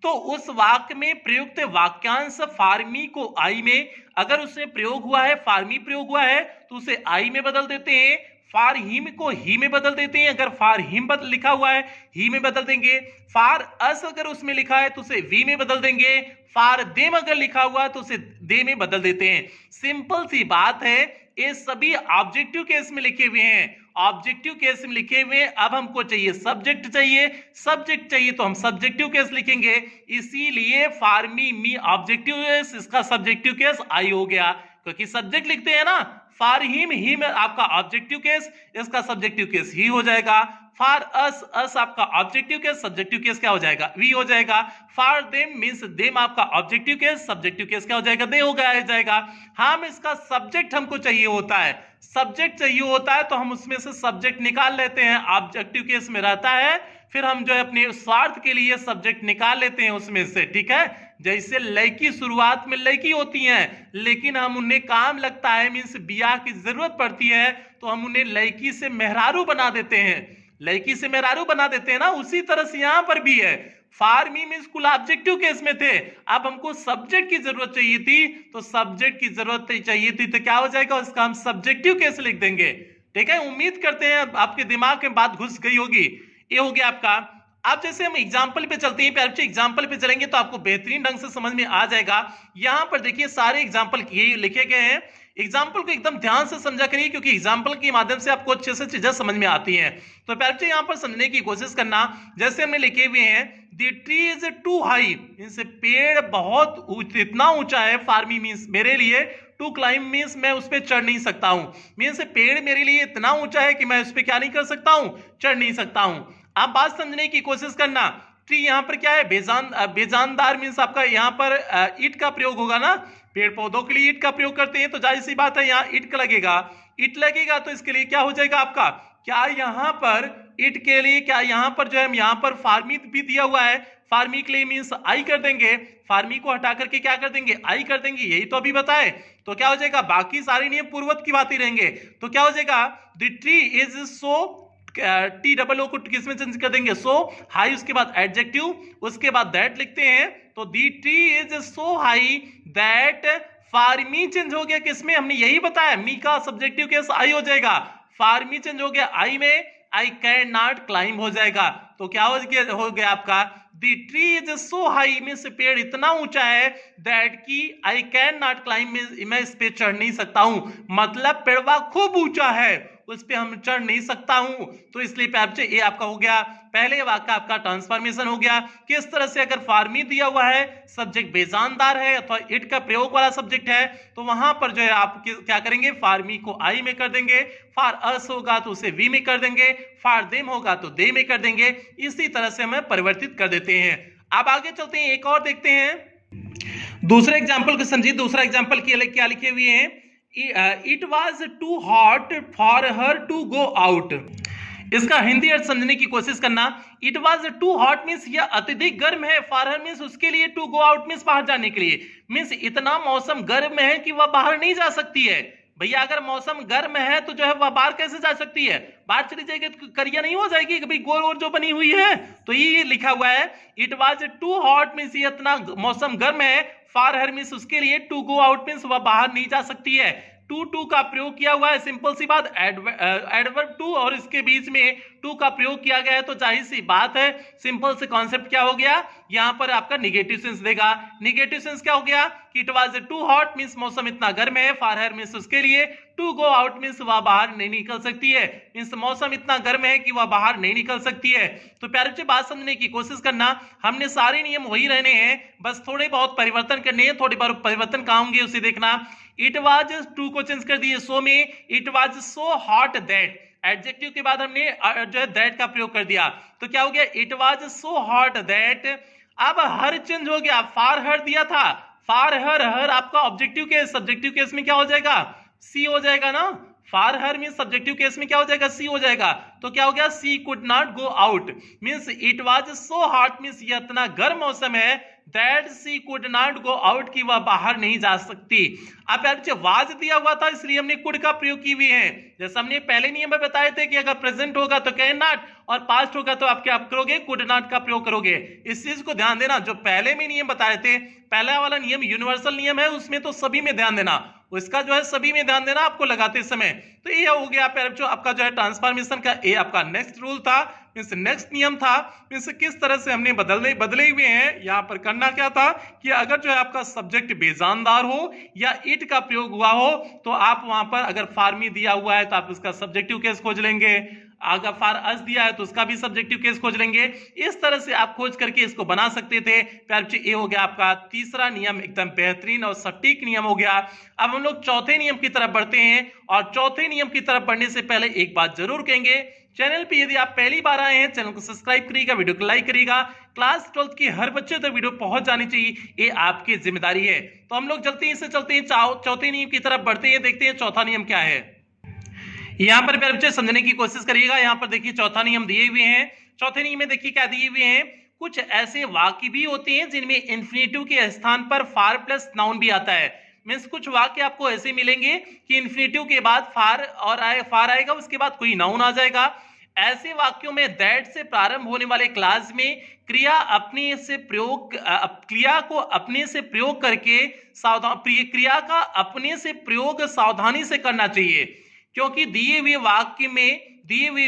तो उस वाक्य में प्रयुक्त वाक्यांश फार्मी को आई में, अगर उससे प्रयोग हुआ है, फार्मी प्रयोग हुआ है तो उसे आई में बदल देते हैं, फार हिम को ही में बदल देते हैं, अगर फार हिम लिखा हुआ है ही में बदल देंगे, फार अस अगर उसमें लिखा है तो उसे वी में बदल देंगे, फार देम अगर लिखा हुआ है तो उसे दे में बदल देते हैं। सिंपल सी बात है, ये सभी ऑब्जेक्टिव केस में लिखे हुए हैं, ऑब्जेक्टिव केस में लिखे हुए हैं। अब हमको चाहिए सब्जेक्ट, चाहिए तो हम सब्जेक्टिव केस लिखेंगे, इसीलिए फार्मी मी ऑब्जेक्टिव केस, इसका सब्जेक्टिव केस आई हो गया, क्योंकि सब्जेक्ट लिखते हैं ना। फार हिम आपका ऑब्जेक्टिव केस, इसका सब्जेक्टिव केस ही हो जाएगा। फार अस आपका ऑब्जेक्टिव केस, सब्जेक्टिव केस क्या हो जाएगा, वी हो जाएगा। फार देम मींस देम आपका ऑब्जेक्टिव केस, सब्जेक्टिव केस क्या हो जाएगा, दे हो जाएगा। हम इसका सब्जेक्ट हमको चाहिए होता है, सब्जेक्ट चाहिए होता है तो हम उसमें से सब्जेक्ट निकाल लेते हैं, ऑब्जेक्टिव केस में रहता है, फिर हम जो है अपने स्वार्थ के लिए सब्जेक्ट निकाल लेते हैं उसमें से, ठीक है। जैसे लड़की शुरुआत में लड़की होती हैं, लेकिन हम उन्हें काम लगता है, मींस बियाह की जरूरत पड़ती है, तो हम उन्हें लड़की से मेहरारू बना देते हैं, लड़की से मेहरारू बना देते हैं ना। उसी तरह से यहां पर भी है, फार मी मींस कुल ऑब्जेक्टिव केस में थे, अब हमको सब्जेक्ट की जरूरत चाहिए थी, तो सब्जेक्ट की जरूरत चाहिए थी तो क्या हो जाएगा, उसका हम सब्जेक्टिव केस लिख देंगे, ठीक है। उम्मीद करते हैं आपके दिमाग में बात घुस गई होगी। ये हो गया आपका। अब जैसे हम एग्जाम्पल पे चलते हैं, प्यारे बच्चे एग्जाम्पल पे चलेंगे तो आपको बेहतरीन ढंग से समझ में आ जाएगा। यहां पर देखिए सारे एग्जाम्पल लिखे गए हैं, एग्जाम्पल को एकदम ध्यान से समझा करिए, क्योंकि एग्जाम्पल के माध्यम से आपको अच्छे से चीजें समझ में आती हैं। तो प्यारे बच्चे यहां पर समझने की कोशिश करना, जैसे हमने लिखे हुए हैं the tree is too high, means पेड़ बहुत इतना ऊंचा है, फार्मी मींस मेरे लिए, टू क्लाइम मींस मैं उस पर चढ़ नहीं सकता हूं, मींस पेड़ मेरे लिए इतना ऊंचा है कि मैं उस पर क्या नहीं कर सकता हूं, चढ़ नहीं सकता हूं। आप बात समझने की कोशिश करना, ट्री यहाँ पर क्या है, बेजानदार मींस आपका यहाँ पर ईट का प्रयोग होगा ना, पेड़ पौधों के लिए ईट का प्रयोग करते हैं, तो जाहिर सी बात है यहाँ ईट लगेगा, ईट लगेगा तो इसके लिए क्या हो जाएगा आपका, क्या यहाँ पर ईट के लिए, क्या यहाँ पर जो है यहाँ पर फार्मी भी दिया हुआ है, फार्मी के लिए मींस आई कर देंगे, फार्मी को हटा करके क्या कर देंगे, आई कर देंगे, यही तो अभी बताए। तो क्या हो जाएगा, बाकी सारे नियम पूर्वत की बात ही रहेंगे, तो क्या हो जाएगा, the tree is so, T double O को किस में चेंज कर देंगे, सो हाई, उसके बाद एडजेक्टिव, उसके बाद दैट लिखते हैं, तो the tree is so high that, फार्मी चेंज हो गया किसमें, हमने यही बताया, मी का सब्जेक्टिव केस आई हो जाएगा, फार्मी चेंज हो गया आई में, आई कैन नॉट क्लाइंब हो जाएगा। तो क्या हो गया आपका, दी ट्री इज सो हाई में से पेड़ इतना ऊंचा है, दैट की आई कैन नॉट क्लाइंब, मैं इस पे चढ़ नहीं सकता हूं, मतलब पेड़वा खूब ऊंचा है, उस पे हम चढ़ नहीं सकता हूं। तो इसलिए बच्चे ये आपका हो गया, पहले वाक्य आपका ट्रांसफॉर्मेशन हो गया। किस तरह से, अगर फार्मी दिया हुआ है, सब्जेक्ट बेजानदार है अथवा इट का प्रयोग वाला सब्जेक्ट है, तो वहां पर जो है आप क्या करेंगे, फार्मी को आई में कर देंगे, फार अस होगा तो उसे वी में कर देंगे, फार देम होगा तो दे में कर देंगे, इसी तरह से हमें परिवर्तित कर देते हैं। अब आगे चलते हैं, एक और देखते हैं, दूसरे एग्जाम्पल को समझिए। दूसरा एग्जाम्पल क्या लिखे हुए हैं, it was too hot for her to go out. इसका हिंदी अर्थ समझने की कोशिश करना, it was too hot means यह अत्यधिक गर्म है, फॉर हर मीन्स उसके लिए, टू गो आउट मीन्स बाहर जाने के लिए, मीन्स इतना मौसम गर्म है कि वह बाहर नहीं जा सकती है। भैया अगर मौसम गर्म है तो जो है वह बाहर कैसे जा सकती है, बाहर चली जाएगी तो करिया नहीं हो जाएगी, कभी गोल गोल जो बनी हुई है, तो ये लिखा हुआ है it was too hot means ये इतना मौसम गर्म है, फॉर हर मीन्स उसके लिए, टू गो आउट मीन्स वह बाहर नहीं जा सकती है। टू का प्रयोग किया हुआ है, सिंपल सी बात, एडवर्ब टू और इसके बीच में टू का प्रयोग किया गया है, तो जाहिर सी बात है, सिंपल से कॉन्सेप्ट क्या हो गया, यहां पर आपका निगेटिव सेंस देगा। निगेटिव सेंस क्या हो गया कि it was too hot means मौसम इतना गर्म है, फॉर हर मींस उसके लिए, टू गो आउट मींस वह बाहर नहीं निकल सकती है, मींस मौसम इतना गर्म है कि वह बाहर नहीं निकल सकती है। तो प्यारे बच्चे बात समझने की कोशिश करना, हमने सारे नियम वही रहने हैं, बस थोड़े बहुत परिवर्तन करने हैं, थोड़े बहुत परिवर्तन कहाँ होंगे उसे देखना। इट वाज टू को चेंज कर दिए सो में, it was so hot that, adjective के बाद हमने जो है दैट का प्रयोग कर दिया, तो क्या हो गया, it was so hot that. अब हर चेंज हो गया, फार हर दिया था, फार हर, हर आपका ऑब्जेक्टिव केस, सब्जेक्टिव केस में क्या हो जाएगा, सी हो जाएगा ना, फार हर मींस सब्जेक्टिव केस में क्या हो जाएगा, सी हो जाएगा, तो क्या हो गया, she could not go out means it was so hot means ये इतना गर्म मौसम है that she could not go out, की वह बाहर नहीं जा सकती। अब यार जो वाज दिया हुआ था इसलिए हमने कुड का प्रयोग की हुई है। जैसे हमने पहले नियम में बताए थे कि अगर प्रेजेंट होगा तो कैन नॉट और पास्ट होगा तो आप क्या करोगे, कुड नॉट का प्रयोग करोगे। इस चीज को ध्यान देना, जो पहले में नियम बताए थे, पहला वाला नियम यूनिवर्सल नियम है, उसमें तो सभी में ध्यान देना, उसका जो है सभी में ध्यान देना आपको लगाते समय। तो ये हो गया जो आपका जो है ट्रांसफॉर्मेशन का ये आपका नेक्स्ट रूल था, मींस नेक्स्ट नियम था, मींस किस तरह से हमने बदले हुए हैं। यहां पर करना क्या था कि अगर जो है आपका सब्जेक्ट बेजानदार हो या इट का प्रयोग हुआ हो तो आप वहां पर अगर फार्मी दिया हुआ है तो आप उसका सब्जेक्टिव केस खोज लेंगे, अगर फार अस दिया है तो उसका भी सब्जेक्टिव केस खोज लेंगे। इस तरह से आप खोज करके इसको बना सकते थे। प्यारे बच्चे ये हो गया आपका तीसरा नियम, एकदम बेहतरीन और सटीक नियम हो गया। अब हम लोग चौथे नियम की तरफ बढ़ते हैं, और चौथे नियम की तरफ बढ़ने से पहले एक बात जरूर कहेंगे, चैनल पे यदि आप पहली बार आए हैं चैनल को सब्सक्राइब करिएगा, वीडियो को लाइक करिएगा। क्लास 12 की हर बच्चे तक वीडियो पहुंच जानी चाहिए, ये आपकी जिम्मेदारी है। तो हम लोग चलते हैं चौथे नियम की तरफ बढ़ते हैं, देखते हैं चौथा नियम क्या है। यहां पर प्यारे बच्चे समझने की कोशिश करिएगा। यहां पर देखिए चौथा नियम दिए हुए हैं। चौथे नियम में देखिए क्या दिए हुए हैं, कुछ ऐसे वाक्य भी होते हैं जिनमें इंफिनिटिव के स्थान पर फार प्लस नाउन भी आता है। मींस कुछ वाक्य आपको ऐसे मिलेंगे कि इंफिनिटिव के बाद फार आएगा, उसके बाद कोई नाउन आ जाएगा। ऐसे वाक्यों में दैट से प्रारंभ होने वाले क्लास में क्रिया को अपने से प्रयोग करके क्रिया का अपने से प्रयोग सावधानी से करना चाहिए, क्योंकि दिए हुए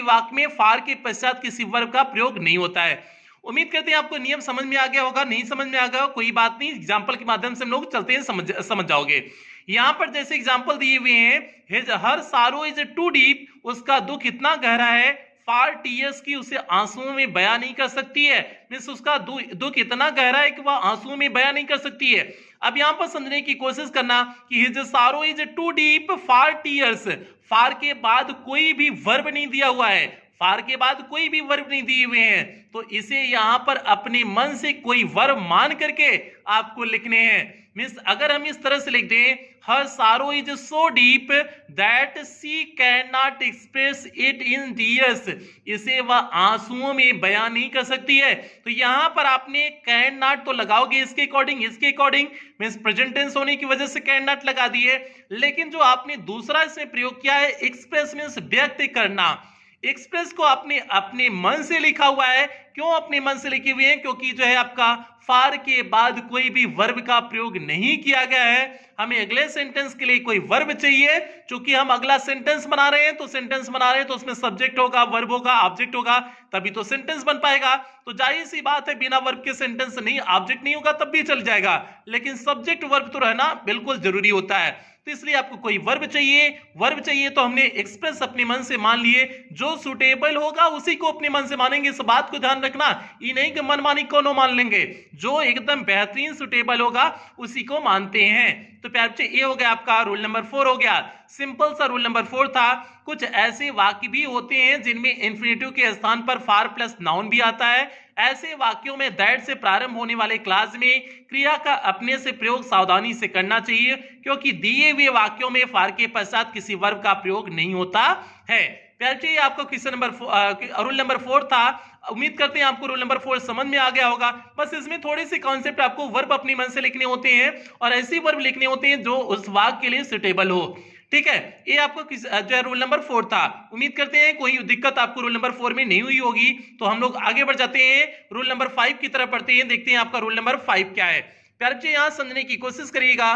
वाक्य में फार के पश्चात किसी वर्ब का प्रयोग नहीं होता है। उम्मीद करते हैं आपको नियम समझ में आ गया होगा, नहीं समझ में आ गया कोई बात नहीं, एग्जांपल के माध्यम से हम लोग चलते हैं, समझ जाओगे। यहां पर जैसे एग्जांपल दिए हुए हैं, हर सारो इज टू डीप, उसका दुख इतना गहरा है, फार टीयर्स की उसे आंसुओं में बयां नहीं कर सकती है। मींस उसका दुख इतना गहरा है कि वह आंसुओं में बयां नहीं कर सकती है। अब यहां पर समझने की कोशिश करना कि his sorrow is too deep for tears, for के बाद कोई भी वर्ब नहीं दिया हुआ है, फार के बाद कोई भी वर्ब नहीं दिए हुए हैं, तो इसे यहां पर अपने मन से कोई वर्ब मान करके आपको लिखने हैं। मींस अगर हम इस तरह से लिख दें, her sorrow is so deep that she can not express it in tears, इसे वह आंसुओं में बयान नहीं कर सकती है। तो यहां पर आपने कैन नॉट तो लगाओगे इसके अकॉर्डिंग, मींस प्रेजेंट टेंस होने की वजह से कैन नॉट लगा दिए, लेकिन जो आपने दूसरा इसमें प्रयोग किया है एक्सप्रेस, मींस व्यक्त करना, एक्सप्रेस को आपने अपने मन से लिखा हुआ है। क्यों अपने मन से लिखे हुए हैं, क्योंकि जो है आपका फार के बाद कोई भी वर्ब का प्रयोग नहीं किया गया है। हमें अगले सेंटेंस के लिए कोई वर्ब चाहिए, क्योंकि हम अगला सेंटेंस बना रहे हैं, तो उसमें सब्जेक्ट होगा, वर्ब होगा, ऑब्जेक्ट होगा, तभी तो सेंटेंस बन पाएगा। तो जाहिर सी बात है बिना वर्ब के सेंटेंस नहीं, ऑब्जेक्ट नहीं होगा तब भी चल जाएगा, लेकिन सब्जेक्ट वर्ब तो रहना बिल्कुल जरूरी होता है। तो इसलिए आपको कोई वर्ब चाहिए तो हमने एक्सप्रेस अपने मन से मान लिए, जो सुटेबल होगा उसी को अपने मन से मानेंगे। इस बात को ध्यान रखना, ये नहीं कि मनमानी कोनो मान लेंगे, जो एकदम बेहतरीन सुटेबल होगा उसी को मानते हैं। तो प्यारे बच्चे ये हो गया आपका रूल नंबर 4 हो गया, सिंपल सा रूल नंबर 4 था। कुछ ऐसे वाक्य भी होते हैं जिनमें इंफिनिटिव के स्थान पर फार प्लस नाउन भी आता है। ऐसे वाक्यों में दैट से प्रारंभ होने वाले क्लास में क्रिया का अपने से प्रयोग सावधानी से करना चाहिए, क्योंकि दिए हुए वाक्यों में फार के पश्चात किसी वर्ब का प्रयोग नहीं होता है। प्यारे आपको क्वेश्चन रूल नंबर 4 था। उम्मीद करते हैं आपको रूल नंबर 4 समझ में आ गया होगा। बस इसमें थोड़ी सी कॉन्सेप्ट आपको वर्ब अपने मन से लिखने होते हैं, और ऐसी वर्ब लिखने होते हैं जो उस वाक्य के लिए सुटेबल हो। ठीक है, ये आपको जो है रूल नंबर 4 था। उम्मीद करते हैं कोई दिक्कत आपको रूल नंबर 4 में नहीं हुई होगी। तो हम लोग आगे बढ़ जाते हैं, रूल नंबर 5 की तरफ बढ़ते हैं, देखते हैं आपका रूल नंबर 5 क्या है। प्यारे बच्चे यहां समझने की कोशिश करिएगा।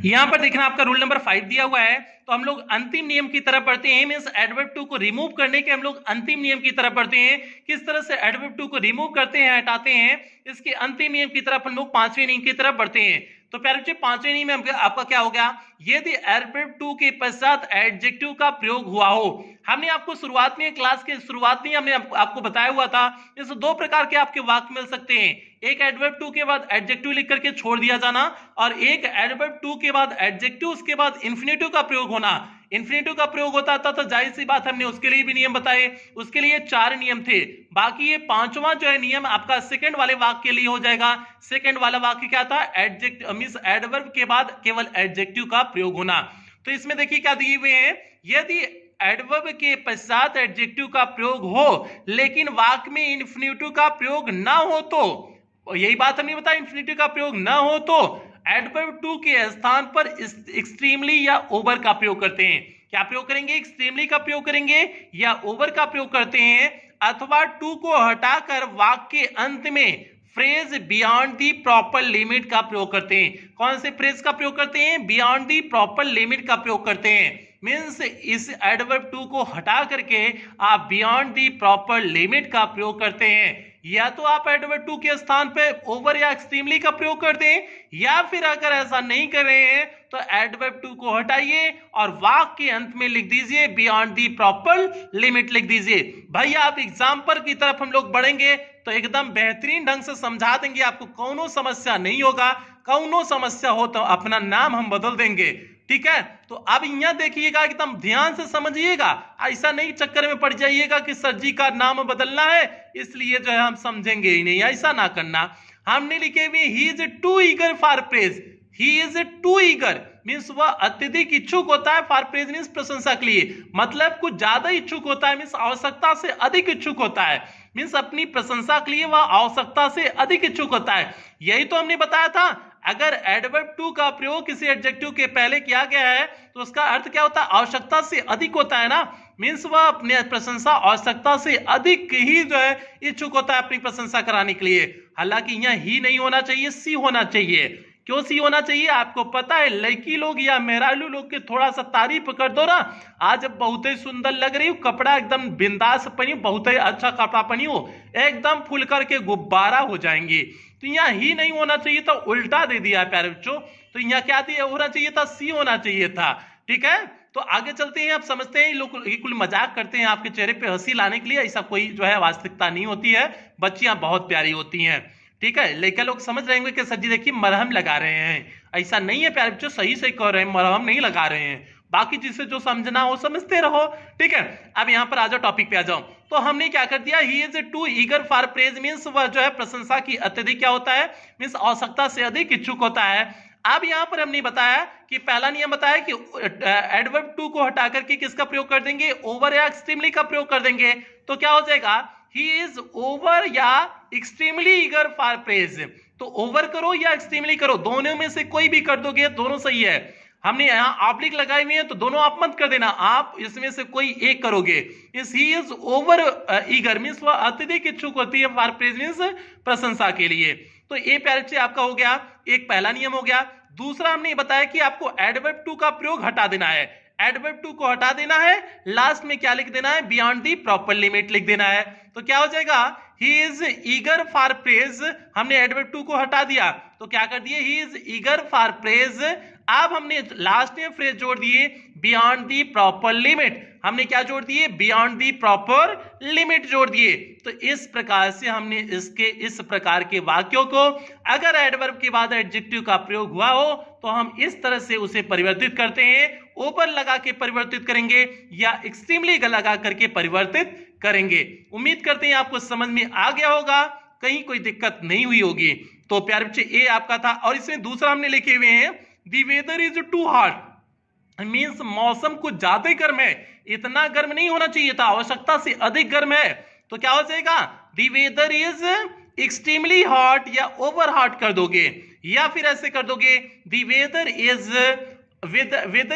यहां पर देखना आपका रूल नंबर 5 दिया हुआ है, तो हम लोग अंतिम नियम की तरफ बढ़ते हैं। मींस एडवर्ब टू को रिमूव करने के हम लोग अंतिम नियम की तरफ बढ़ते हैं। किस तरह से एडवर्ब टू को रिमूव करते हैं, हटाते हैं, इसके अंतिम नियम की तरफ हम लोग 5वें नियम की तरफ बढ़ते हैं। तो प्यारे बच्चे 5वें नियम में आपका क्या हो गया, यदि एडवर्ब टू के पश्चात एडजेक्टिव का प्रयोग हुआ हो। हमने आपको शुरुआत में क्लास के शुरुआत में हमने आपको बताया हुआ था, इस 2 प्रकार के आपके वाक्य मिल सकते हैं, एक एडवर्ब टू के बाद एडजेक्टिव लिख करके छोड़ दिया जाना, और एक एडवर्ब टू के बाद एडजेक्टिव उसके बाद इंफिनिटिव का प्रयोग होना। इंफिनिटिव का प्रयोग होता था तो जाहिर सी बात हमने उसके लिए भी नियम बताए, उसके लिए 4 नियम थे। बाकी ये 5वां जो है नियम आपका सेकंड वाले वाक्य के लिए हो जाएगा। सेकंड वाला वाक्य क्या था, एडजेक्टिव मींस एडवर्ब के बाद केवल एडजेक्टिव का प्रयोग होना। तो इसमें देखिए क्या दिए हुए हैं, यदि एडवर्ब के पश्चात एडजेक्टिव का प्रयोग हो लेकिन वाक्य में इंफिनिटिव का प्रयोग ना हो, तो यही बात हमने बताया, इंफिनिटिव का प्रयोग ना हो तो एडवर्ब टू के स्थान पर एक्सट्रीमली या ओवर का प्रयोग करते हैं। क्या प्रयोग करेंगे? एक्सट्रीमली का प्रयोग करेंगे या ओवर का प्रयोग करते हैं, अथवा टू को हटाकर वाक्य के अंत में phrase beyond the proper limit का प्रयोग करते हैं। कौन से फ्रेज का प्रयोग करते हैं? बियॉन्ड दी प्रॉपर लिमिट का प्रयोग करते हैं। मीन्स इस एडवर्ब टू को हटा करके आप बियॉन्ड दी प्रॉपर लिमिट का प्रयोग करते हैं। या तो आप एडवर्ब टू के स्थान पे ओवर या एक्सट्रीमली का प्रयोग कर दें, या फिर अगर ऐसा नहीं कर रहे हैं तो एडवर्ब टू को हटाइए और वाक्य के अंत में लिख दीजिए बियॉन्ड दी प्रॉपर लिमिट लिख दीजिए। भाई आप एग्जाम्पल की तरफ हम लोग बढ़ेंगे तो एकदम बेहतरीन ढंग से समझा देंगे, आपको कौनो समस्या नहीं होगा। कौनो समस्या हो तो अपना नाम हम बदल देंगे, ठीक है। तो अब यहां देखिएगा, एकदम ध्यान से समझिएगा, ऐसा नहीं चक्कर में पड़ जाइएगा कि सर जी का नाम बदलना है इसलिए जो है हम समझेंगे ही नहीं, ऐसा ना करना। हमने लिखे हुए he is too eager for praise. He is too eager means वह अत्यधिक इच्छुक होता है, फॉर प्रेज मीन्स प्रशंसा के लिए, मतलब कुछ ज्यादा इच्छुक होता है, मीन्स आवश्यकता से अधिक इच्छुक होता है, मीन्स अपनी प्रशंसा के लिए वह आवश्यकता से अधिक इच्छुक होता है। यही तो हमने बताया था, अगर एडवर्ब टू का प्रयोग किसी एडजेक्टिव के पहले किया गया है तो उसका अर्थ क्या होता है? आवश्यकता से अधिक होता है ना, मीन्स वह अपने प्रशंसा आवश्यकता से अधिक ही जो है इच्छुक होता है अपनी प्रशंसा कराने के लिए। हालांकि यहाँ ही नहीं होना चाहिए, सी होना चाहिए। क्यों सी होना चाहिए? आपको पता है लड़की लोग या मेहरारू लोग के थोड़ा सा तारीफ कर दो ना, आज बहुत ही सुंदर लग रही हो, कपड़ा एकदम बिंदास पहनी हो, बहुत ही अच्छा कपड़ा पहनी हो, एकदम फूल करके गुब्बारा हो जाएंगी। तो यहाँ ही नहीं होना चाहिए था, उल्टा दे दिया प्यारे बच्चों। तो यहाँ क्या दिया होना चाहिए था? सी होना चाहिए था, ठीक है। तो आगे चलते हैं, आप समझते हैं लोग कुल मजाक करते हैं आपके चेहरे पे हंसी लाने के लिए, ऐसा कोई जो है वास्तविकता नहीं होती है। बच्चियां बहुत प्यारी होती हैं, ठीक है। लड़के लोग समझ रहे होंगे कि सर जी देखिए मरहम लगा रहे हैं, ऐसा नहीं है प्यारे बच्चों, सही से कह रहे हैं, मरहम नहीं लगा रहे हैं। बाकी जिसे जो समझना हो समझते रहो, ठीक है। अब यहाँ पर आ जाओ, टॉपिक पे आ जाओ। तो हमने क्या कर दिया, he is too eager for praise means वह जो है प्रशंसा की अत्यधिक क्या होता है, मीन्स आवश्यकता से अधिक इच्छुक होता है। अब यहां पर हमने बताया कि पहला नियम बताया कि एडवर्ब टू को हटा करके किसका प्रयोग कर देंगे? ओवर या एक्सट्रीमली का प्रयोग कर देंगे। तो क्या हो जाएगा? ही इज ओवर या एक्सट्रीमली ईगर फॉर प्रेज। तो ओवर करो या एक्सट्रीमली करो, दोनों में से कोई भी कर दोगे दोनों सही है। हमने यहाँ ऑब्लिक लगाई हुई है तो दोनों आप मत कर देना, आप इसमें से कोई एक करोगे। इस he is over eager means वह अत्यधिक इच्छुक होती है, फॉर प्रेज मीन्स प्रशंसा के लिए। तो ये प्यारे से आपका हो गया, एक पहला नियम हो गया। दूसरा हमने बताया कि आपको एडवर्ब टू का प्रयोग हटा देना है। एडवर्ब टू को हटा देना है, लास्ट में क्या लिख देना है? बियॉन्ड दी प्रॉपर लिमिट लिख देना है। तो क्या हो जाएगा? He is eager for praise, हमने एडवर्ब टू को हटा दिया तो क्या कर दिए? He is eager for praise. अब हमने लास्ट में फ्रेज जोड़ दिए बियॉन्ड दी प्रॉपर लिमिट। हमने क्या जोड़ दिए? बियॉन्ड दी प्रॉपर लिमिट जोड़ दिए। तो इस प्रकार से हमने इस प्रकार के वाक्यों को अगर एडवर्ब के बाद एडजेक्टिव का प्रयोग हुआ हो तो हम इस तरह से उसे परिवर्तित करते हैं, ओवर लगा के परिवर्तित करेंगे या एक्सट्रीमली लगा करके परिवर्तित करेंगे। उम्मीद करते हैं आपको समझ में आ गया होगा, कहीं कोई दिक्कत नहीं हुई होगी। तो प्यारे बच्चे ये आपका था। और इसमें दूसरा हमने लिखे हुए हैं the weather is too hot means मौसम कुछ ज्यादा गर्म है, इतना गर्म नहीं होना चाहिए था, आवश्यकता से अधिक गर्म है। तो क्या हो जाएगा? The weather is extremely hot या ओवर हॉट कर दोगे, या फिर ऐसे कर दोगे the weather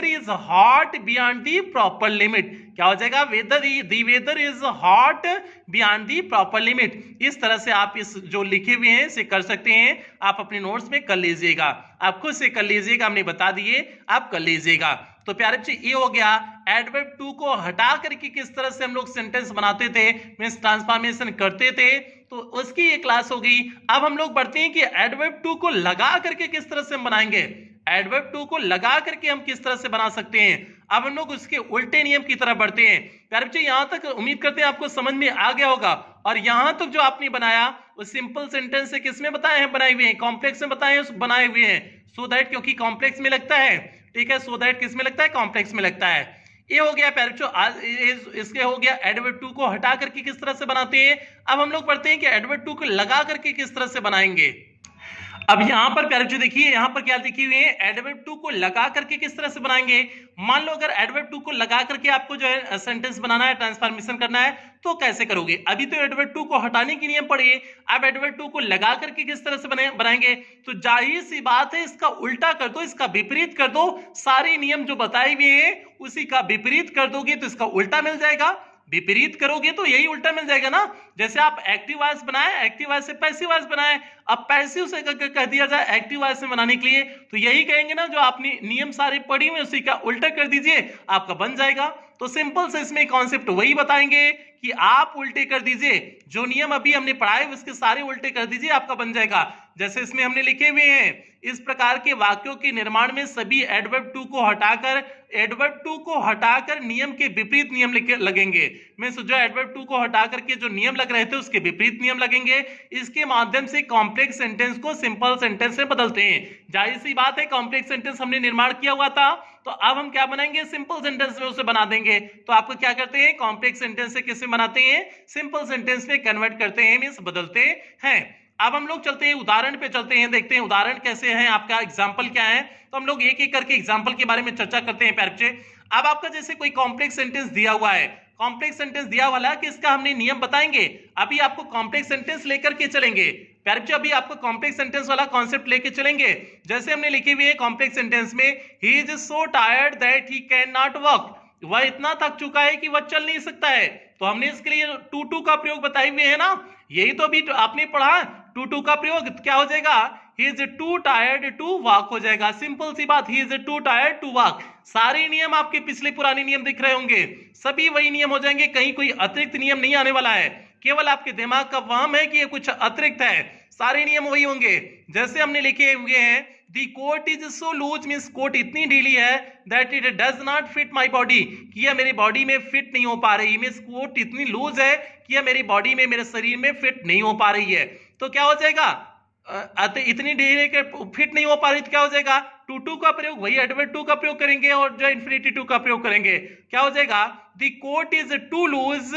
is hot beyond the proper limit. क्या हो जाएगा? The weather is hot beyond the proper limit. इस तरह से आप इस जो लिखे हुए हैं इसे कर सकते हैं, आप अपने नोट्स में कर लीजिएगा, आप खुद से कर लीजिएगा, हमने बता दिए आप कर लीजिएगा। तो प्यारे बच्चे ये हो गया एडवर्ब टू को हटा करके किस तरह से हम लोग सेंटेंस बनाते थे, मींस ट्रांसफॉर्मेशन करते थे, तो उसकी ये क्लास हो गई। अब हम लोग बढ़ते हैं कि एडवर्ब टू को लगा करके किस तरह से हम बनाएंगे। एडवर्ब टू को लगा करके हम किस तरह से बना सकते हैं। अब हम लोग उसके उल्टे नियम की तरफ बढ़ते हैं। प्यारे बच्चे यहां तक उम्मीद करते हैं आपको समझ में आ गया होगा। और यहां तक जो आपने बनाया वो सिंपल सेंटेंस से किसमें बताए हैं? बनाए हुए हैं, कॉम्प्लेक्स में बनाए हुए हैं। सो दैट, क्योंकि कॉम्प्लेक्स में लगता है, ठीक है। सो दैट किस में लगता है? कॉम्प्लेक्स में लगता है। ये हो गया प्यारे बच्चों, आज इसके हो गया एडवर्ब टू को हटा करके किस तरह से बनाते हैं। अब हम लोग पढ़ते हैं कि एडवर्ब टू को लगा करके किस तरह से बनाएंगे। अब यहाँ पर प्यारे बच्चों देखिए, यहाँ पर क्या लिखी हुई है, एडवर्ब टू को लगा करके किस तरह से बनाएंगे। मान लो अगर एडवर्ब टू को लगा करके आपको जो है सेंटेंस बनाना है, ट्रांसफॉर्मेशन करना है, तो कैसे करोगे। अभी तो एडवर्ब टू को हटाने की नियम पढ़िए, अब एडवर्ब टू को लगा करके किस तरह से बनाएंगे। तो जाहिर सी बात है, इसका उल्टा कर दो, इसका विपरीत कर दो। सारे नियम जो बताए हुए हैं उसी का विपरीत कर दोगे तो इसका उल्टा मिल जाएगा, विपरीत करोगे तो यही उल्टा मिल जाएगा ना। जैसे आप एक्टिव वॉइस बनाए, एक्टिव वॉइस से पैसिव वॉइस बनाए, अब पैसिव से कह दिया जाए एक्टिव वॉइस में बनाने के लिए, तो यही कहेंगे ना, जो आपने नियम सारे पढ़ी हुए उसी का उल्टा कर दीजिए, आपका बन जाएगा। तो सिंपल से इसमें कॉन्सेप्ट वही बताएंगे कि आप उल्टे कर दीजिए, जो नियम अभी हमने पढ़ाए उसके सारे उल्टे कर दीजिए, आपका बन जाएगा। जैसे इसमें हमने लिखे हुए हैं, इस प्रकार के वाक्यों के निर्माण में सभी एडवर्ब टू को हटाकर नियम के विपरीत नियम लगेंगे। मैं जो एडवर्ब टू को हटाकर के जो नियम लग रहे थे उसके विपरीत नियम लगेंगे। इसके माध्यम से कॉम्प्लेक्स सेंटेंस को सिंपल सेंटेंस में बदलते हैं। जाहिर सी बात है, कॉम्प्लेक्स सेंटेंस हमने निर्माण किया हुआ था, तो अब हम क्या बनाएंगे, सिंपल सेंटेंस में उसे बना देंगे। तो आपको क्या करते हैं, कॉम्प्लेक्स सेंटेंस से किसमें बनाते हैं, सिंपल सेंटेंस में कन्वर्ट करते हैं, मींस बदलते हैं। अब हम लोग चलते हैं उदाहरण पे, चलते हैं, देखते हैं उदाहरण कैसे है, आपका एग्जाम्पल क्या है। तो हम लोग एक एक करके एग्जाम्पल के बारे में चर्चा करते हैं प्यारे बच्चे। अब आपका जैसे कोई कॉम्प्लेक्स सेंटेंस दिया हुआ है, कॉम्प्लेक्स सेंटेंस दिया हुआ है कि इसका हमने नियम बताएंगे। अभी आपको कॉम्प्लेक्स सेंटेंस लेकर के चलेंगे प्यारे बच्चे, अभी आपको कॉम्प्लेक्स सेंटेंस वाला कॉन्सेप्ट लेके चलेंगे। जैसे हमने लिखी हुई है कॉम्प्लेक्स सेंटेंस में, he is so tired that he can not walk, वह इतना थक चुका है कि वह चल नहीं सकता है। तो हमने इसके लिए टू का प्रयोग बताए हुए है ना, यही तो अभी आपने पढ़ा, टू का प्रयोग क्या हो जाएगा, he is too tired to walk हो जाएगा। सिंपल सी बात, he is too tired to walk। सारे नियम आपके पिछले पुराने नियम दिख रहे होंगे, सभी वही नियम हो जाएंगे, कहीं कोई अतिरिक्त नियम नहीं आने वाला है, केवल आपके दिमाग का वहम है कि ये कुछ अतिरिक्त है, सारे नियम वही होंगे। जैसे हमने लिखे हुए हैं, The coat is so loose, means coat इतनी ढीली है, that it does not fit my body, कि यह मेरी बॉडी में फिट नहीं हो पा रही। मींस कोट इतनी लूज है कि यह मेरी बॉडी में, मेरे शरीर में फिट नहीं हो पा रही है। तो क्या हो जाएगा, इतनी ढीली के फिट नहीं हो पा रही, तो क्या हो जाएगा, टू का प्रयोग, वही एडवर्ब टू का प्रयोग करेंगे और जो इन्फिनिटी टू का प्रयोग करेंगे। क्या हो जाएगा, the coat is too loose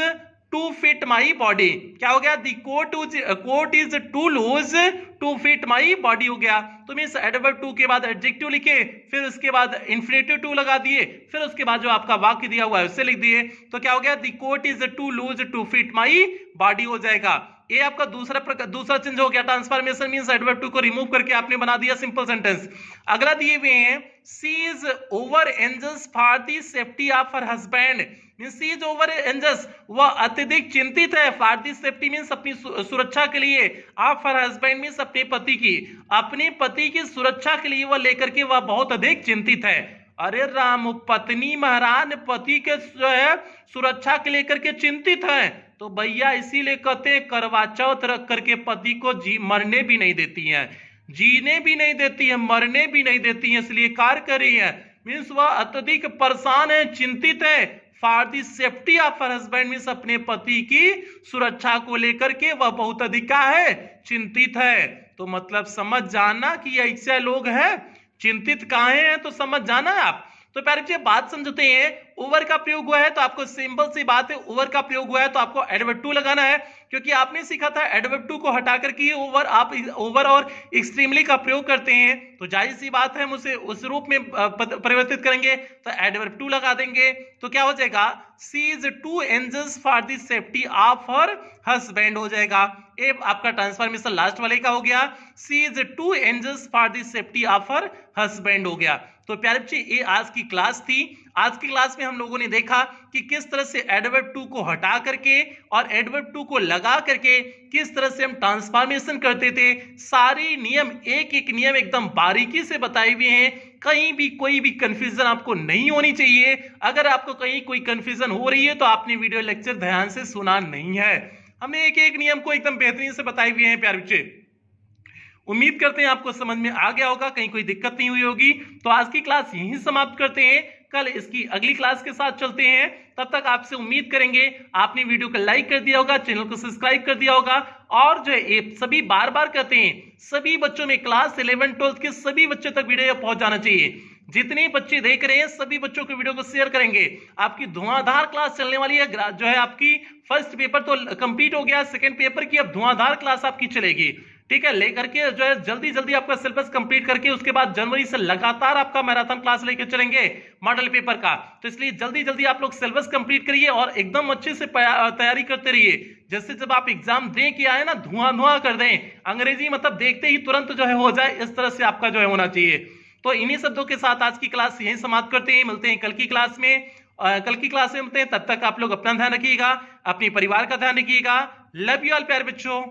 to fit my body. क्या हो गया, the coat is too loose to fit my body हो गया। तो मींस एडवर्ब टू के बाद एडजेक्टिव लिखे, फिर उसके बाद इन्फिनिटिव टू लगा दिए, फिर उसके बाद जो आपका वाक्य दिया हुआ है उससे लिख दिए। तो क्या हो गया, the coat is too loose to fit my body हो जाएगा। ये आपका दूसरा चेंज हो गया, ट्रांसफॉर्मेशन मींस एडवर्ब टू को रिमूव करके आपने बना दिया सिंपल सेंटेंस। अगला दिए हुए हैं, she is over anxious for the safety of her husband, means she is over anxious, वह अत्यधिक चिंतित है, फॉर द सेफ्टी मींस अपनी सुरक्षा के लिए, ऑफ हर हस्बैंड मींस अपने पति की, अपने पति की सुरक्षा के लिए वह लेकर के वह बहुत अधिक चिंतित है। अरे राम, पत्नी महाराज पति के जो है सुरक्षा के लेकर के चिंतित है, तो भैया इसीलिए कहते हैं करवा चौथ रख करके पति को मरने भी नहीं देती हैं, जीने भी नहीं देती है, मरने भी नहीं देती है, इसलिए कार्य कर रही है। मीन्स वह अत्यधिक परेशान है, चिंतित है, for the safety of her husband means अपने पति की सुरक्षा को लेकर के वह बहुत अधिक है, चिंतित है। तो मतलब समझ जाना कि ऐसे लोग हैं, चिंतित काहे हैं, तो समझ जाना है आप। तो प्यारे बच्चे बात समझते हैं, ओवर का प्रयोग हुआ है तो आपको सिंपल सी बात है, ओवर का प्रयोग हुआ है तो आपको एडवर्ब टू लगाना है, क्योंकि आपने सीखा था एडवर्ब टू को हटाकर के ओवर, आप ओवर और एक्सट्रीमली का प्रयोग करते हैं, तो जाहिर सी बात है हम उसे उस रूप में परिवर्तित करेंगे, तो एडवर्ब टू लगा देंगे। तो क्या हो जाएगा, she is too anxious for the safety of her husband हो जाएगा। ये आपका ट्रांसफॉर्मेशन लास्ट वाले का हो गया, she is too anxious for the safety of her husband हो गया। तो प्यारे बच्चे ये आज की क्लास थी। आज की क्लास में हम लोगों ने देखा कि किस तरह से एडवर्ब टू को हटा करके और एडवर्ब टू को लगा करके किस तरह से हम ट्रांसफॉर्मेशन करते थे। सारे नियम, एक एक नियम एकदम बारीकी से बताए हुए हैं, कहीं भी कोई भी कंफ्यूजन आपको नहीं होनी चाहिए। अगर आपको कहीं कोई कंफ्यूजन हो रही है तो आपने वीडियो लेक्चर ध्यान से सुना नहीं है। हमने एक एक नियम को एकदम बेहतरीन से बताए हुए हैं प्यारे बच्चे। उम्मीद करते हैं आपको समझ में आ गया होगा, कहीं कोई दिक्कत नहीं हुई होगी। तो आज की क्लास यहीं समाप्त करते हैं, कल इसकी अगली क्लास के साथ चलते हैं। तब तक आपसे उम्मीद करेंगे आपने वीडियो को लाइक कर दिया होगा, चैनल को सब्सक्राइब कर दिया होगा, और जो है सभी बार बार कहते हैं सभी बच्चों में क्लास 11 12 के सभी बच्चों तक वीडियो पहुंच जाना चाहिए। जितने बच्चे देख रहे हैं सभी बच्चों को वीडियो को शेयर करेंगे। आपकी धुआंधार क्लास चलने वाली है, जो है आपकी फर्स्ट पेपर तो कंप्लीट हो गया, सेकंड पेपर की अब धुआंधार क्लास आपकी चलेगी। ठीक है, लेकर के जो है जल्दी जल्दी आपका सिलेबस कंप्लीट करके उसके बाद जनवरी से लगातार आपका मैराथन क्लास लेकर चलेंगे मॉडल पेपर का। तो इसलिए जल्दी जल्दी आप लोग सिलेबस कंप्लीट करिए और एकदम अच्छे से तैयारी करते रहिए। जैसे जब आप एग्जाम दे के आए ना, धुआं धुआं कर दें, अंग्रेजी मतलब देखते ही तुरंत जो है हो जाए, इस तरह से आपका जो है होना चाहिए। तो इन्हीं शब्दों के साथ आज की क्लास यहीं समाप्त करते हैं, मिलते हैं कल की क्लास में। कल की क्लास में मिलते हैं, तब तक आप लोग अपना ध्यान रखिएगा, अपने परिवार का ध्यान रखिएगा। लव यू ऑल प्यारे बच्चों।